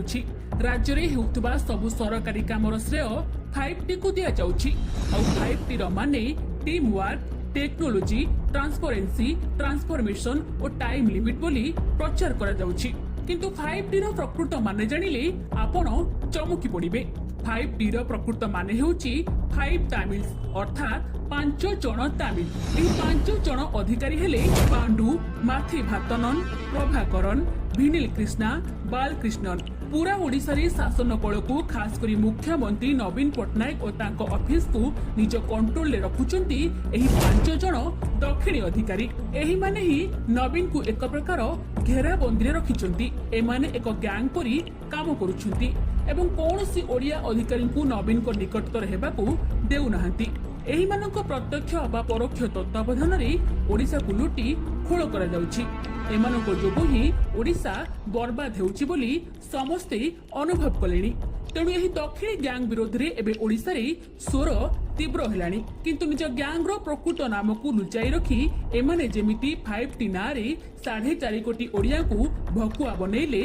ଅଛି। ରାଜ୍ୟରେ ହେଉଥିବା ସବୁ ସରକାରୀ କାମର ଶ୍ରେୟ 5T କୁ ଦିଆଯାଉଛି। ଆଉ 5T ର ମାନେ team work, technology, transparency, transformation ଓ ଟାଇମ ଲିମିଟ ବୋଲି ପ୍ରଚାର କରାଯାଉଛି। କିନ୍ତୁ 5T ର ପ୍ରକୃତ ମାନେ ଜାଣିଲେ ଆପଣ ଚମକି ପଡ଼ିବେ। 5T ର ପ୍ରକୃତ ମାନେ ହେଉଛି 5 ତାମିଲ୍ସ ଅର୍ଥାତ୍ 5 ଜଣ ତାମିଲ। ଏହି 5 ଜଣ ଅଧିକାରୀ ହେଲେ ପାଣ୍ଡୁ, ମାଥିଭାତନନ୍, ପ୍ରଭାକରନ୍, ଭିନିଲ କ୍ରିଷ୍ଣା, ବାଲକ୍ରିଷ୍ଣନ୍। पूरा ओडिशारे शासन कलकु खास करी मुख्यमंत्री नवीन पट्टनायक और तांको ऑफिसकु निज कंट्रोल ले रखुचंती एही 5 जण दक्षिणी अधिकारी। एही माने ही नवीन को एक प्रकार घेराबंदी रे रखिचंती। ए माने एक गैंग परी काम करूछंती एवं कोनोसी ओडिया अधिकारी को नवीन को निकटतर हेबाकू देउ नाहंती। एही मानक प्रत्यक्ष अबा परोक्ष तत्वावधान रे ओडिशा को लुटी खोल करा जाउछि। एमानक जोगु ही ओडिशा बर्बाद हेउछि बोली समस्ते अनुभव कलेनी। तेणु यही दक्षिणी गैंग विरोध रे एबे ओडिशा रे स्वर तीव्र हेलानी। किंतु निज गैंग रो प्रकृत नाम को लुचाई रखी एमाने जेमिति 5T ना रे 4.5 कोटी ओडिया को भकुआ बनेले